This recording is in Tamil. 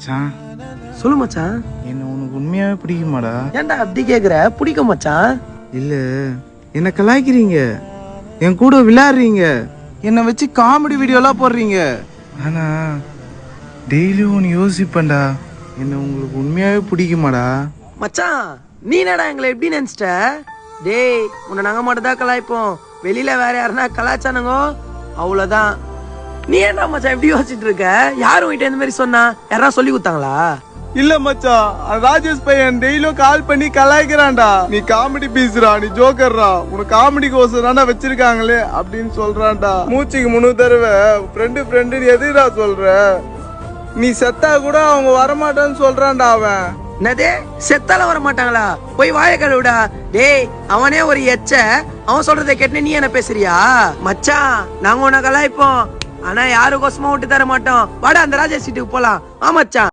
மச்சான், சொல்லு மச்சான். என்ன உனக்கு உண்மையாவே பிடிக்குமாடா? ஏன்டா அப்படி கேக்குற? பிடிக்கும் மச்சான். இல்ல, என்ன கலாய்க்கிறீங்க, என் கூட விளையாடுறீங்க, என்னை வச்சு காமெடி வீடியோலாம் போடுறீங்க. ஆனா டெய்லியும் ஒன்று யோசிப்பேன்டா, என்ன உங்களுக்கு உண்மையாவே பிடிக்குமாடா? மச்சான், நீ என்னடா எங்களை எப்படி நினைச்சிட்ட? டேய், உன்னை நாங்க மட்டும் தான் கலாய்ப்போம். வெளியில வேற யாருன்னா கலாய்ச்சானுங்க அவ்வளவுதான். நீ என்ன மச்சான் எப்படி யோசிச்சுட்டு இருக்க? யாரும் கிட்ட இந்த மாதிரி சொன்னா? யாராவது சொல்லி கொடுத்தாங்களா? இல்ல மச்சான், ராஜேஷ் பையன் டெய்லியும் கால் பண்ணி கலாய்க்கிறான்டா. நீ காமெடி பீஸ்ரா, நீ ஜோக்கர்ரா, உனக்கு காமெடி கோசம் வச்சிருக்காங்களே அப்படின்னு சொல்றான்டா. மூச்சுக்கு 3 தடவை ஃப்ரெண்டு எதுடா சொல்ற? நீ செத்தா கூட அவங்க வரமாட்டான்னு சொல்றான்டா அவன். என்னதே, செத்தால வர மாட்டாங்களா? போய் வாய கழுவுடா. டேய், அவனே ஒரு எச்ச, அவன் சொல்றதை கேட்டு நீ என்ன பேசுறியா? மச்சான், நாங்க உன்னை கலாய்ப்போம், ஆனா யாருக்கோசமா விட்டு தர மாட்டோம். வாடா அந்த ராஜேஷ் சீட்டுக்கு போலாம். ஆ மச்சான்.